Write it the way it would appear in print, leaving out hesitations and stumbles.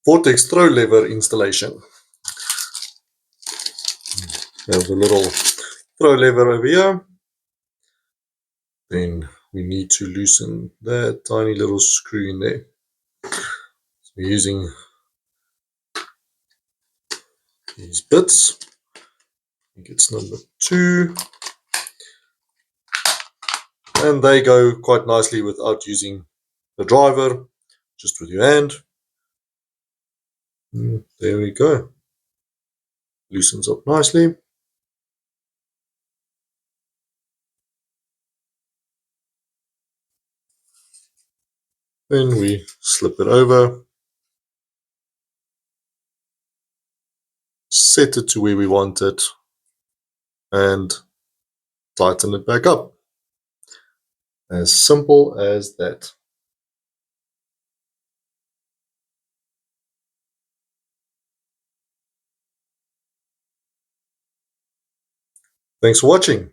Vortex throw lever installation. We have a little throw lever over here. Then we need to loosen that tiny little screw in there. So we're using these bits. I think it's number 2. And they go quite nicely without using the driver, just with your hand. There we go. Loosens up nicely. Then we slip it over, set it to where we want it, and tighten it back up. As simple as that. Thanks for watching.